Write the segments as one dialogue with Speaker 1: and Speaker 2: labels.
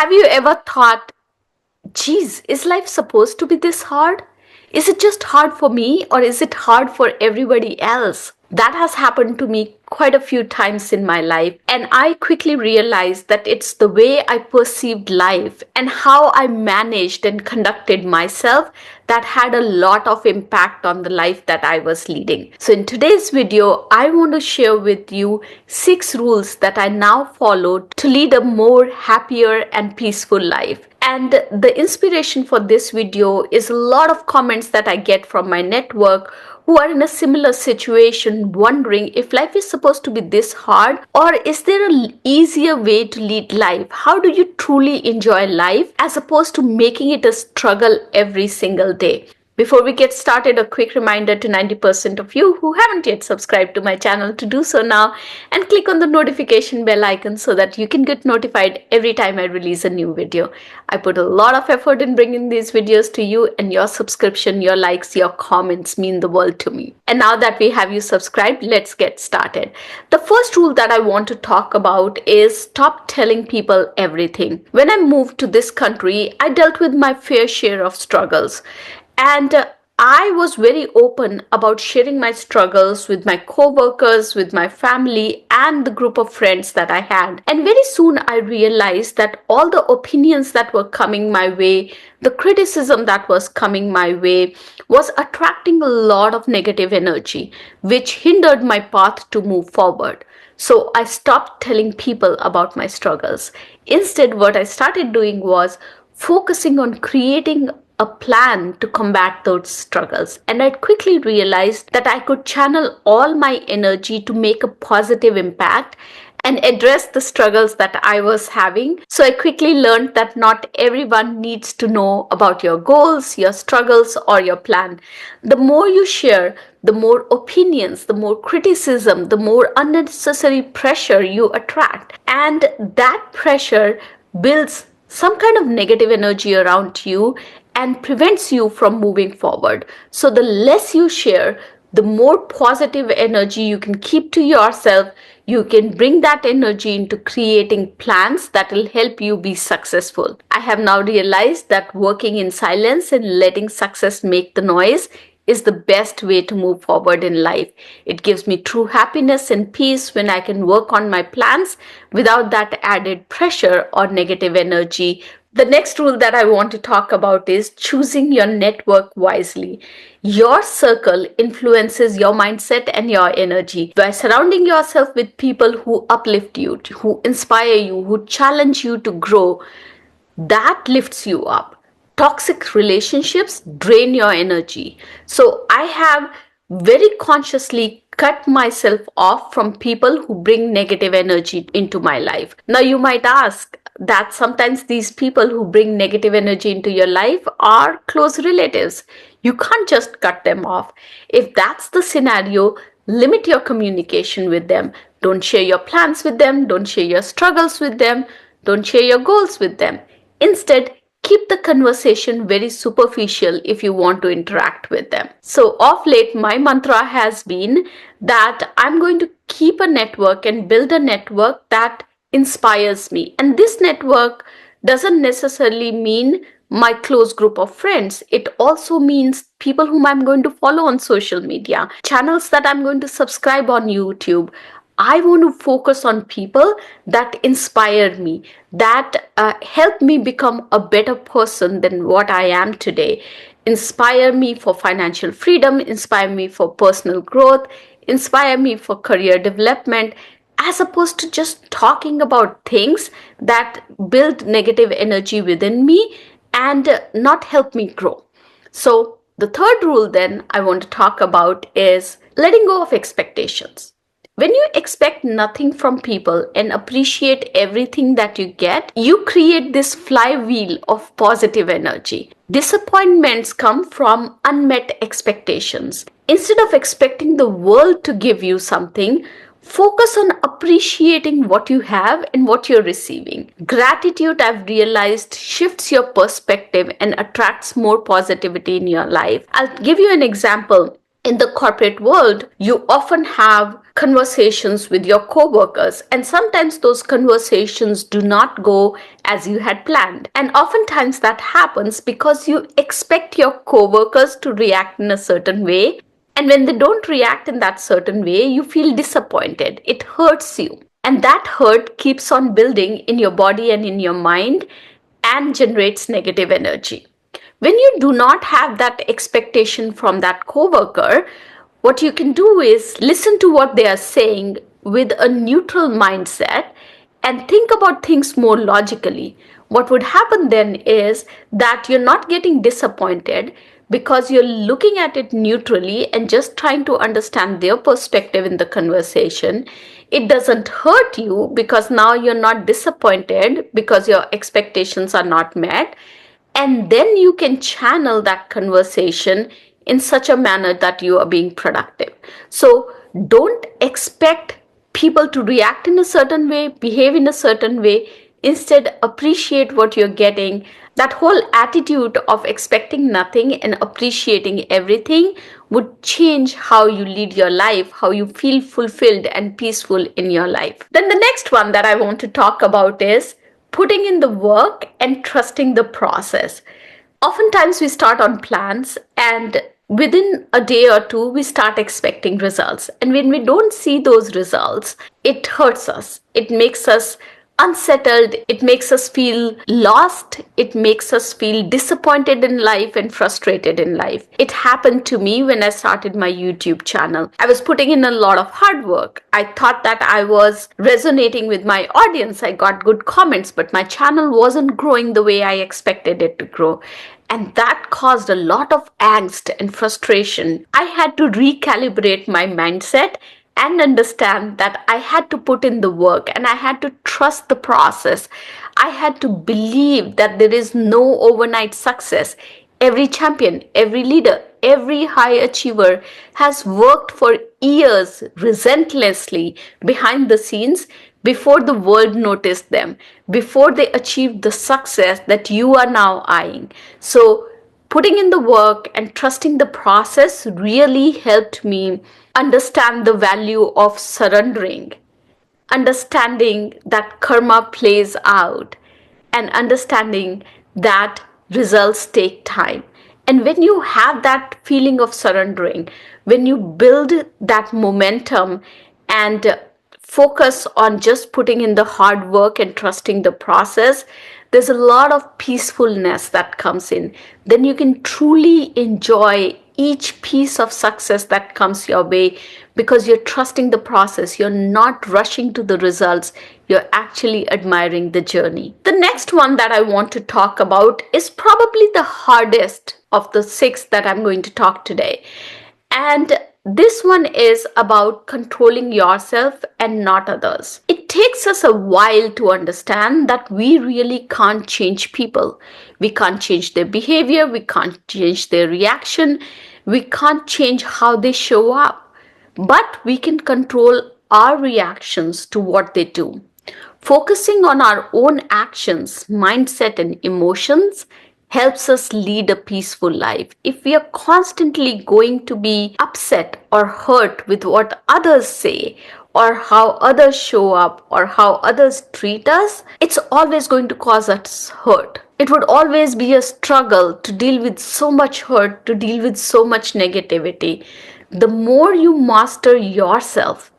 Speaker 1: Have you ever thought, geez, is life supposed to be this hard? Is it just hard for me or is it hard for everybody else? That has happened to me quite a few times in my life, and I quickly realized that it's the way I perceived life and how I managed and conducted myself that had a lot of impact on the life that I was leading. So in today's video, I want to share with you 6 rules that I now follow to lead a more happier and peaceful life. And the inspiration for this video is a lot of comments that I get from my network who are in a similar situation, wondering if life is supposed to be this hard, or is there an easier way to lead life? How do you truly enjoy life as opposed to making it a struggle every single day? Before we get started, a quick reminder to 90% of you who haven't yet subscribed to my channel to do so now and click on the notification bell icon so that you can get notified every time I release a new video. I put a lot of effort in bringing these videos to you, and your subscription, your likes, your comments mean the world to me. And now that we have you subscribed, let's get started. The first rule that I want to talk about is stop telling people everything. When I moved to this country, I dealt with my fair share of struggles. And I was very open about sharing my struggles with my co-workers, with my family, and the group of friends that I had. And very soon I realized that all the opinions that were coming my way, the criticism that was coming my way, was attracting a lot of negative energy, which hindered my path to move forward. So I stopped telling people about my struggles. Instead, what I started doing was focusing on creating a plan to combat those struggles. And I quickly realized that I could channel all my energy to make a positive impact and address the struggles that I was having. So I quickly learned that not everyone needs to know about your goals, your struggles, or your plan. The more you share, the more opinions, the more criticism, the more unnecessary pressure you attract. And that pressure builds some kind of negative energy around you and prevents you from moving forward. So the less you share, the more positive energy you can keep to yourself. You can bring that energy into creating plans that will help you be successful. I have now realized that working in silence and letting success make the noise is the best way to move forward in life. It gives me true happiness and peace when I can work on my plans without that added pressure or negative energy. The next rule that I want to talk about is choosing your network wisely. Your circle influences your mindset and your energy. By surrounding yourself with people who uplift you, who inspire you, who challenge you to grow, that lifts you up. Toxic relationships drain your energy. So I have very consciously cut myself off from people who bring negative energy into my life. Now you might ask that sometimes these people who bring negative energy into your life are close relatives. You can't just cut them off. If that's the scenario, limit your communication with them. Don't share your plans with them. Don't share your struggles with them. Don't share your goals with them. Instead, keep the conversation very superficial if you want to interact with them. So of late, my mantra has been that I'm going to keep a network and build a network that inspires me. And this network doesn't necessarily mean my close group of friends. It also means people whom I'm going to follow on social media, channels that I'm going to subscribe on YouTube. I want to focus on people that inspire me, that help me become a better person than what I am today. Inspire me for financial freedom, inspire me for personal growth, inspire me for career development, as opposed to just talking about things that build negative energy within me and not help me grow. So the third rule then I want to talk about is letting go of expectations. When you expect nothing from people and appreciate everything that you get, you create this flywheel of positive energy. Disappointments come from unmet expectations. Instead of expecting the world to give you something, focus on appreciating what you have and what you're receiving. Gratitude, I've realized, shifts your perspective and attracts more positivity in your life. I'll give you an example. In the corporate world, you often have conversations with your coworkers, and sometimes those conversations do not go as you had planned. And oftentimes that happens because you expect your coworkers to react in a certain way. And when they don't react in that certain way, you feel disappointed. It hurts you. And that hurt keeps on building in your body and in your mind and generates negative energy. When you do not have that expectation from that coworker, what you can do is listen to what they are saying with a neutral mindset and think about things more logically. What would happen then is that you're not getting disappointed because you're looking at it neutrally and just trying to understand their perspective in the conversation. It doesn't hurt you because now you're not disappointed because your expectations are not met, and then you can channel that conversation in such a manner that you are being productive. So don't expect people to react in a certain way, behave in a certain way. Instead, appreciate what you're getting. That whole attitude of expecting nothing and appreciating everything would change how you lead your life, how you feel fulfilled and peaceful in your life. Then the next one that I want to talk about is putting in the work and trusting the process. Oftentimes we start on plans, and within a day or two we start expecting results. And when we don't see those results, it hurts us. It makes us unsettled, it makes us feel lost, it makes us feel disappointed in life and frustrated in life. It happened to me when I started my YouTube channel. I was putting in a lot of hard work. I thought that I was resonating with my audience. I got good comments, but my channel wasn't growing the way I expected it to grow. And that caused a lot of angst and frustration. I had to recalibrate my mindset and understand that I had to put in the work and I had to trust the process. I had to believe that there is no overnight success. Every champion, every leader, every high achiever has worked for years relentlessly behind the scenes before the world noticed them, before they achieved the success that you are now eyeing. So putting in the work and trusting the process really helped me understand the value of surrendering, understanding that karma plays out, and understanding that results take time. And when you have that feeling of surrendering, when you build that momentum and focus on just putting in the hard work and trusting the process, there's a lot of peacefulness that comes in. Then you can truly enjoy each piece of success that comes your way because you're trusting the process. You're not rushing to the results. You're actually admiring the journey. The next one that I want to talk about is probably the hardest of the 6 that I'm going to talk today. And this one is about controlling yourself and not others. It takes us a while to understand that we really can't change people. We can't change their behavior. We can't change their reaction. We can't change how they show up. But we can control our reactions to what they do. Focusing on our own actions, mindset, and emotions helps us lead a peaceful life. If we are constantly going to be upset or hurt with what others say, or how others show up, or how others treat us, it's always going to cause us hurt. It would always be a struggle to deal with so much hurt, to deal with so much negativity. The more you master yourself,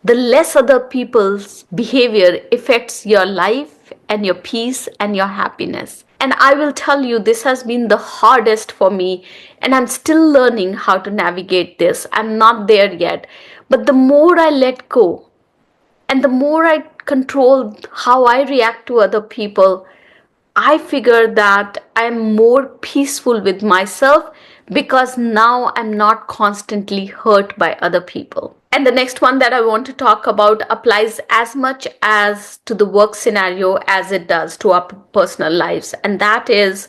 Speaker 1: the less other people's behavior affects your life and your peace and your happiness. And I will tell you, this has been the hardest for me, and I'm still learning how to navigate this. I'm not there yet. But the more I let go and the more I control how I react to other people, I figure that I'm more peaceful with myself because now I'm not constantly hurt by other people. And the next one that I want to talk about applies as much as to the work scenario as it does to our personal lives. And that is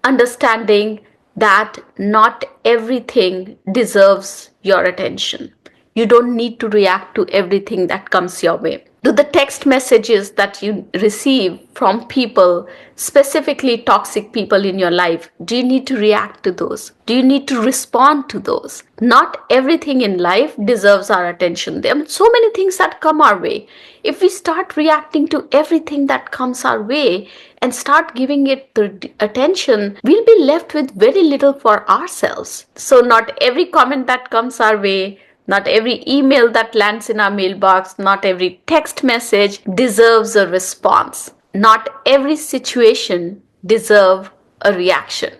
Speaker 1: understanding that not everything deserves your attention. You don't need to react to everything that comes your way. Do the text messages that you receive from people, specifically toxic people in your life, do you need to react to those? Do you need to respond to those? Not everything in life deserves our attention. There are so many things that come our way. If we start reacting to everything that comes our way and start giving it the attention, we'll be left with very little for ourselves. So, not every comment that comes our way, not every email that lands in our mailbox, not every text message deserves a response. Not every situation deserves a reaction.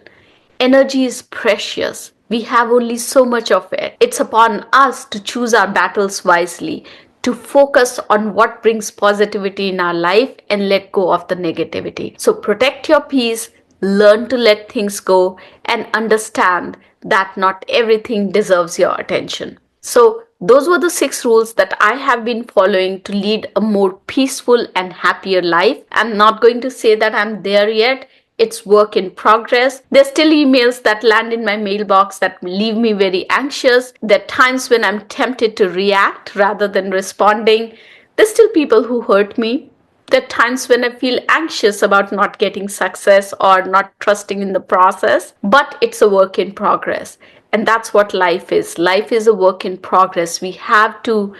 Speaker 1: Energy is precious. We have only so much of it. It's upon us to choose our battles wisely, to focus on what brings positivity in our life and let go of the negativity. So protect your peace, learn to let things go, and understand that not everything deserves your attention. So, those were the 6 rules that I have been following to lead a more peaceful and happier life. I'm not going to say that I'm there yet. It's work in progress. There's still emails that land in my mailbox that leave me very anxious. There are times when I'm tempted to react rather than responding. There's still people who hurt me. There are times when I feel anxious about not getting success or not trusting in the process, but it's a work in progress. And that's what life is. Life is a work in progress. We have to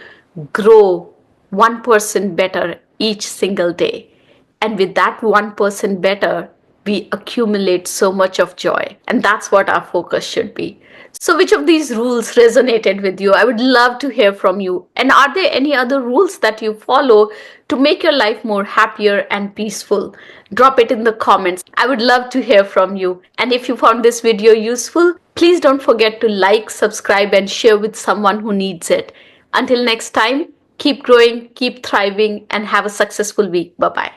Speaker 1: grow 1% better each single day. And with that 1% better, we accumulate so much of joy. And that's what our focus should be. So, which of these rules resonated with you? I would love to hear from you. And are there any other rules that you follow to make your life more happier and peaceful? Drop it in the comments. I would love to hear from you. And if you found this video useful, please don't forget to like, subscribe, and share with someone who needs it. Until next time, keep growing, keep thriving, and have a successful week. Bye bye.